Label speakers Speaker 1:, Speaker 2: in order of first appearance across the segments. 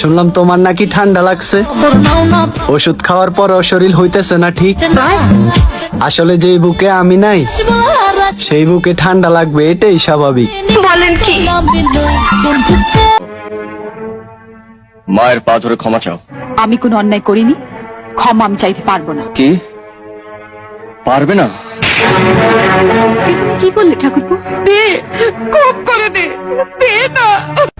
Speaker 1: শুনলাম তোমার নাকি ঠান্ডা লাগছে, ওষুধ খাওয়ার পর শরীর হইতেছে না ঠিক। আসলে যেই বুকে আমি নাই সেই বুকে ঠান্ডা লাগবে, এটাই স্বাভাবিক।
Speaker 2: মায়ের পা ধরে ক্ষমা চাও।
Speaker 3: আমি কোনো অন্যায় করিনি, ক্ষমা আমি চাইতে পারবো না।
Speaker 2: কি পারবে না?
Speaker 3: কি বললে ঠাকুরপো? খুব করে দে না।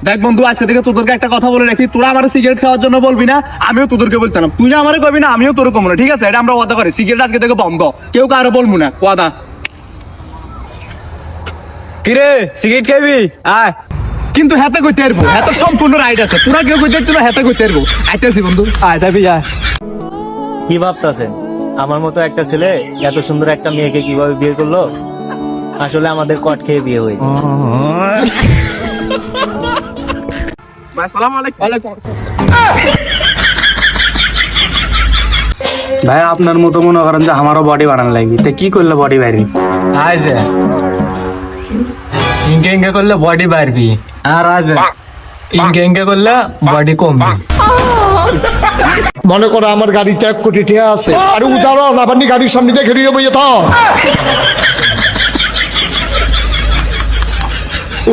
Speaker 4: দেখ বন্ধু, আজকে থেকে তোদেরকে একটা কথা বলে রাখি, তোরা আমার সিগারেট খাওয়ার জন্য বলবি না, আমিও তোদেরকে বলছিলাম। তুই আমারে কবি না, আমিও তোর কমো না, ঠিক আছে? এটা আমরা ওয়াদা করি, সিগারেট আজকে থেকে বন্ধ, কেউ কারো বলবো না, ওয়াদা।
Speaker 1: কিরে সিগারেট খাবি? আয়।
Speaker 4: কিন্তু হাতে কইতে পারবো, হাতে সম্পূর্ণ রাইট আছে, তোরা কেউ কইতে তোরা হাতে কইতে পারবো। আইতেছি বন্ধু,
Speaker 1: আয় যাবি যা।
Speaker 5: কি ভাবতেছেন আমার মতো একটা ছেলে এত সুন্দর একটা মেয়েকে কিভাবে বিয়ে করলো? আসলে আমাদের কট খেয়ে বিয়ে হয়েছে।
Speaker 4: আসসালামু আলাইকুম।
Speaker 1: ভাই আপনার মতো মনে করেন যে আমারও বডি বানানো লাগবে, তো কি করলে বডি বাড়বি?
Speaker 4: আয় যে ইনকে ইনকে করলে বডি বাড়বি, আর আজ ইনকে ইনকে করলে বডি কমবে।
Speaker 6: মনে করো আমার গাড়িতে 1 কোটি টাকা আছে, আর উদাহরণ আপনি গাড়ির সামনে দেখে নিয়ে বইয়ে তো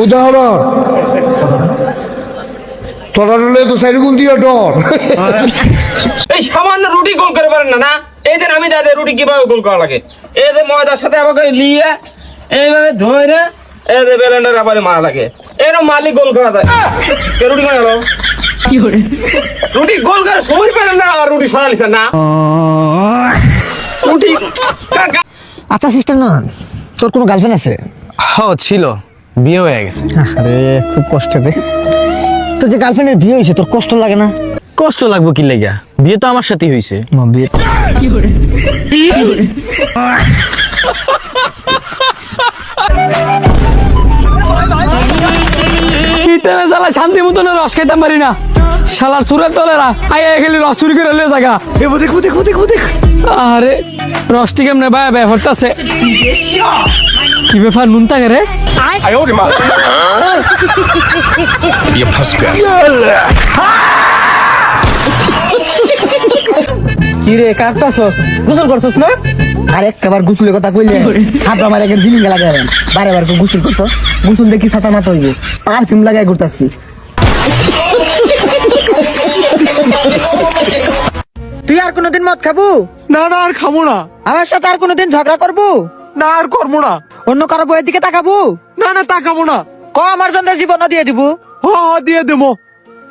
Speaker 6: উদাহরণ তোরা তো সাইডগুল দিয়ে ডর।
Speaker 7: এই সামান্য রুটি গোল করে পারেন না? না এই দেন আমি দাদা রুটি কিভাবে গোল করা লাগে, এই যে ময়দার সাথে আমাকে লিয়ে এইভাবে ধরে এই যে বেলেন্ডার আবার মারা লাগে, এরকম মালিক গোল করা যায়। কে রুটি করে গেল? রুটি গোল করে সময় পেলেন না, আর রুটি সরালিছেন না রুটি।
Speaker 8: আচ্ছা সিস্টার না, তোর কোনো গার্লফ্রেন্ড আছে?
Speaker 4: হ্যাঁ ছিল, বিয়ে হয়ে গেছে।
Speaker 8: আরে খুব কষ্টের রে। তোর যে গার্লফ্রেন্ডের বিয়ে হয়েছে, তোর কষ্ট লাগে না?
Speaker 4: কষ্ট লাগবো কি লাগা, বিয়ে তো আমার সাথেই হয়েছে।
Speaker 8: বিয়ে
Speaker 4: শালা শান্তি মতো রস খাইতাম পারি না, শালার সুরের তলেরা আইয়া গেলি রস চুরি করে লিয়ে জায়গা। আরে রসটি কেমনে বায়া বায়া ভরতাছে, কি ব্যাপার নুন তাকে রে?
Speaker 8: কি রে কাটতাছস? গোসল করছস না? আরে একবার গোসলের কথা কইলে হাত আমার একের জিলিং লাগাই দেন, বারে বারে গোসল করতো, গোসল দেখি ছাতা মাথা হইব, পারফিউম লাগাই ঘুরতাছি। তুই আর কোনোদিন মদ খাবো?
Speaker 4: না না আর খাবো না।
Speaker 8: আমার সাথে আর কোনোদিন ঝগড়া করবো?
Speaker 4: না আর করবো না।
Speaker 8: অন্য কারো বইয়ের দিকে তাকাবো?
Speaker 4: না না তাকাবো না।
Speaker 8: ক আমার জন্য জীবন দিয়ে দিব।
Speaker 4: হ্যাঁ দিয়ে দেবো,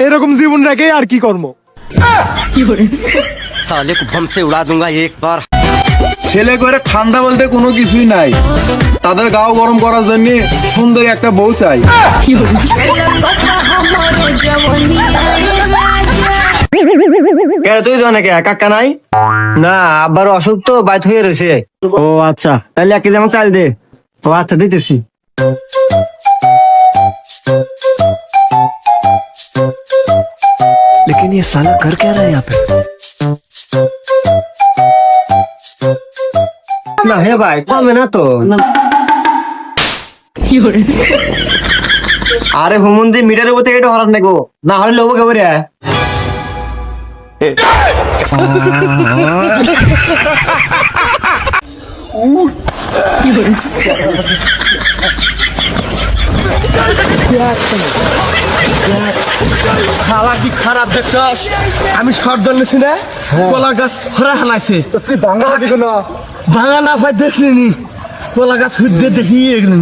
Speaker 4: এরকম জীবন রেখে আর কি করবো।
Speaker 2: साले को बम से उड़ा दूंगा एक बार।
Speaker 9: ছেলে করে ঠান্ডা বলতে কোনো কিছুই নাই, তাদের গাও গরম করার জন্য সুন্দরী একটা বউ চাই।
Speaker 2: তুই তো নাকি কাকা নাই? না আব্বার অসুখ তো বাইত হয়ে রয়েছে। ও আচ্ছা, তাহলে 1 কেজি আমার চাল দে। ও আচ্ছা দিতেছি। लेकिन ये साला कर क्या रहा है यहाँ पे? ना है भाई, कम है ना तो। আরে হুমন্দি মিটারের উপর থেকে এটা হরান নাকবো, না হলে লোক কেবল রে।
Speaker 7: খালা কি খারাপ দেখছস? আমি শর্ট ধরলেছি না, কলা গাছ হরা হালাইছে।
Speaker 4: তুই ভাঙা হবি কেন?
Speaker 7: ভাঙা না ভাই দেখলিনি, কলা গাছ হুদ্দে দেখি এগুলো।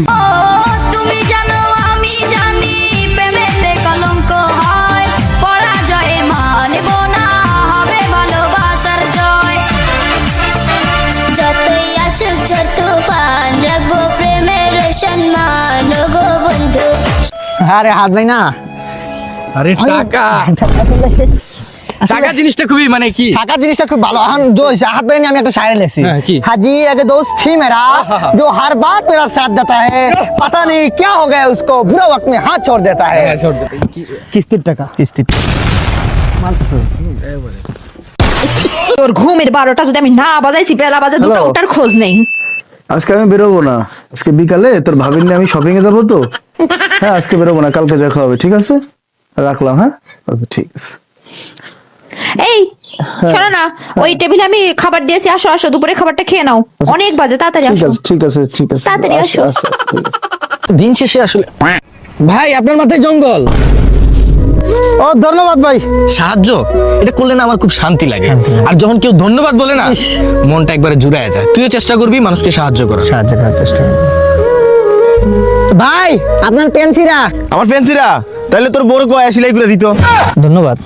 Speaker 10: তুমি জানো আমি জানি প্রেমেতে কলঙ্ক হয়, পরাজয়ে মানব না, হবে ভালোবাসার জয়। যতই আসুক ঝড় তুফান, রাখবো প্রেমের সম্মান গো বন্ধু।
Speaker 8: আরে হাত ভাই না,
Speaker 4: আরে টাকা টাকা জিনিসটা খুবই মানে কি,
Speaker 8: টাকা জিনিসটা খুব ভালো। এখন जो हाथ में আমি একটা शायरी लिखी, हाजी एक दोस्त थी मेरा जो हर बात मेरा साथ देता है, पता नहीं क्या हो गया उसको, बुरा वक्त में हाथ छोड़ देता है। কিস্তির টাকা, কিস্তির
Speaker 3: তোর ঘুমের 12টা যদি আমি না বাজাইছি, বেলা বাজে 2টা, ওটার খোঁজ নেই।
Speaker 9: আজকে আমি বেরোবো না, আজকে বিকালে তোর ভাবির নিয়ে আমি শপিং এ যাবো তো। হ্যাঁ আজকে বেরোবো না, কালকে দেখা হবে, ঠিক আছে? রাখলাম। হ্যাঁ আচ্ছা ঠিক আছে।
Speaker 3: এই শোনো না, ওই টেবিলে আমি খাবার দিয়েছি, আসো আসো দুপুরে খাবারটা খেয়ে নাও, অনেক বাজে, তাড়াতাড়ি আসো।
Speaker 2: ঠিক আছে
Speaker 3: তাড়াতাড়ি আসো।
Speaker 8: দিন শেষে আসলে ভাই আপনার মাথায় জঙ্গল।
Speaker 2: ও ধন্যবাদ ভাই।
Speaker 8: সাহায্য এটা করলে না আমার খুব শান্তি লাগে, আর যখন কেউ ধন্যবাদ বলে না মনটা একবারে জুড়ায় যায়। তুইও চেষ্টা করবি মানুষকে সাহায্য করার।
Speaker 2: চেষ্টা
Speaker 8: ভাই আপনার পেন্সিরা।
Speaker 2: আমার পেন্সিরা তাহলে তোর বড় কয় সিলাই করে দিত।
Speaker 8: ধন্যবাদ।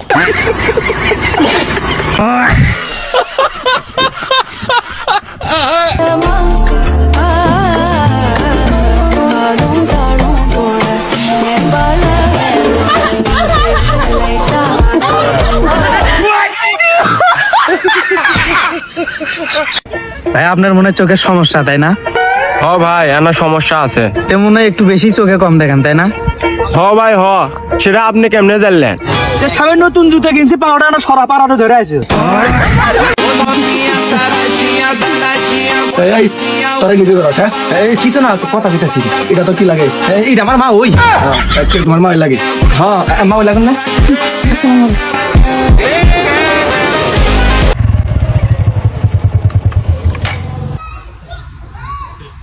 Speaker 1: ভাই আপনার মনে হয় চোখের সমস্যা তাই না?
Speaker 4: হ ভাই আমার সমস্যা আছে।
Speaker 1: তেমন একটু বেশি চোখে কম দেখেন তাই না?
Speaker 4: হ ভাই হ, সেটা আপনি কেমনে জানলেন?
Speaker 1: সবাই নতুন জুতো কিনছি, পাউডার না সরা পাড়াতে ধরে আছে। তোরা কি করছ? এই কিছু না, তো কথা কইতাছি। এটা তো কি লাগে? এটা আমার মা ওই। তোমার মা লাগে? হ্যাঁ মা ওই লাগুন না?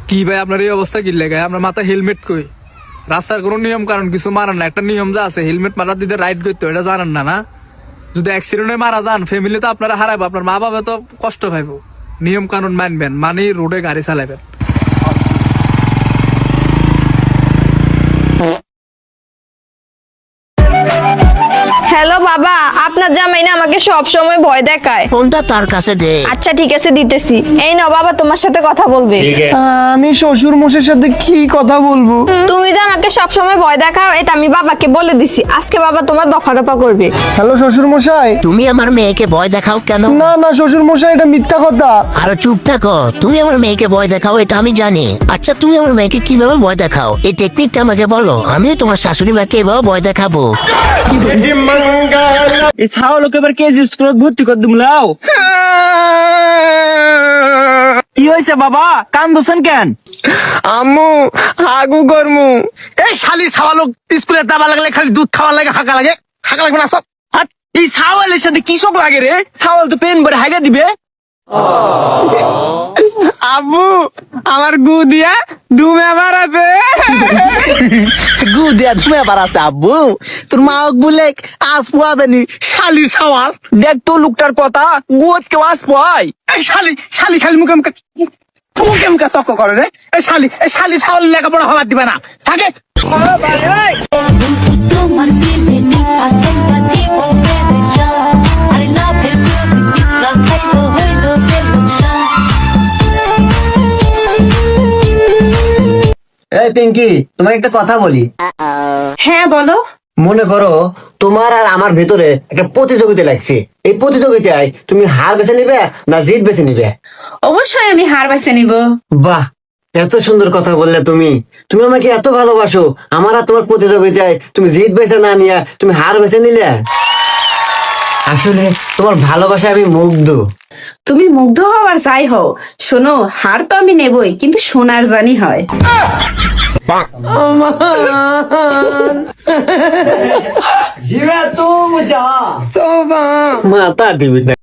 Speaker 1: কি ভাই আপনার এই অবস্থা কি লাগে? আপনার মাথায় হেলমেট কই? রাস্তার কোনো নিয়ম কারণ কিছু মানেন না। একটা নিয়ম যা আছে, হেলমেট মারা দিতে রাইড করতে, এটা জানেন না? না যদি অ্যাক্সিডেন্টে মারা যান ফ্যামিলি তো আপনারা হারাবো, আপনার মা বাবা তো কষ্ট পাইবো। নিয়ম কানুন মানবেন, মানে রোডে গাড়ি চালাবেন।
Speaker 3: হ্যালো বাবা, আপনার জামাই না আমাকে সব সময় ভয় দেখায়।
Speaker 10: ফোনটা তার কাছে দে।
Speaker 3: আচ্ছা ঠিক আছে দিতেছি। এই নাও বাবা, তোমার সাথে কথা বলবে।
Speaker 2: আমি শ্বশুর মশাইয়ের সাথে কি কথা বলবো?
Speaker 3: তুমি যে আমাকে সব সময় ভয় দেখাও, এটা আমি বাবাকে বলে দিছি। আজকে বাবা তোমার দফা দফা করবে।
Speaker 2: হ্যালো শ্বশুর মশাই।
Speaker 10: তুমি আমার মেয়েকে ভয় দেখাও কেন?
Speaker 2: না না শ্বশুর মশাই, এটা মিথ্যা কথা।
Speaker 10: আরে চুপ থাকো, তুমি আমার মেয়েকে ভয় দেখাও এটা আমি জানি। আচ্ছা তুমি আমার মেয়েকে কিভাবে ভয় দেখাও এই টেকনিকটা আমাকে বলো, আমিও তোমার শাশুড়ি মাকে এভাবে ভয় দেখাবো।
Speaker 1: এই ছাওলকে এবার কেজি স্কুলে ভর্তি করে দিমলাও। কি হয়েছে বাবা, কান্দছেন কেন?
Speaker 2: আম্মু হাগু গরমু। এই শালি ছাওয়ালোক স্কুলে যাবা লাগলে খালি দুধ খাওয়া লাগে, হাঁকা লাগে লাগবে না সব।
Speaker 1: হাট, এই ছাওয়ালের সাথে কি শোক লাগে রে? ছাওয়াল তো পেন ভরে হাগা দিবে।
Speaker 2: আব্বু আমার গু দিয়া দুমে বাড়াতে।
Speaker 8: গু দিয়া তুমি বাড়াতে আব্বু, তোর মা বলে আজ পোয়াবেনি শালি ছাওয়াল।
Speaker 1: দেখ তো লোকটার কথা, গুয়াত কেউ আস পাই।
Speaker 2: এই শালি শালি খালি মুখে মুখে তর্ক করে রে। এই শালি ছাওয়াল লেখাপড়া হওয়ার দিবে না থাকে।
Speaker 8: এই পিঙ্কি, তোমাকে একটা কথা বলি।
Speaker 3: হ্যাঁ বলো।
Speaker 8: মনে করো তোমার আর আমার ভেতরে একটা প্রতিযোগিতা লাগছে। এই প্রতিযোগিতায় তুমি হার বেছে নিবে না জিত বেছে নিবে?
Speaker 3: অবশ্যই আমি হার বেছে নিব।
Speaker 8: বাহ, এত সুন্দর কথা বললে তুমি। তুমি আমাকে এত ভালোবাসো, আমার আর তোমার প্রতিযোগিতায় তুমি জিত বেছে না নিয়ে তুমি হার বেছে নিলে। আসলে তোমার ভালোবাসায় আমি মুগ্ধ।
Speaker 3: তুমি মুগ্ধ হও আর যাই হও, শোনো হার তো আমি নেবই, কিন্তু সোনার জানি হয়।
Speaker 8: মাথা টিভি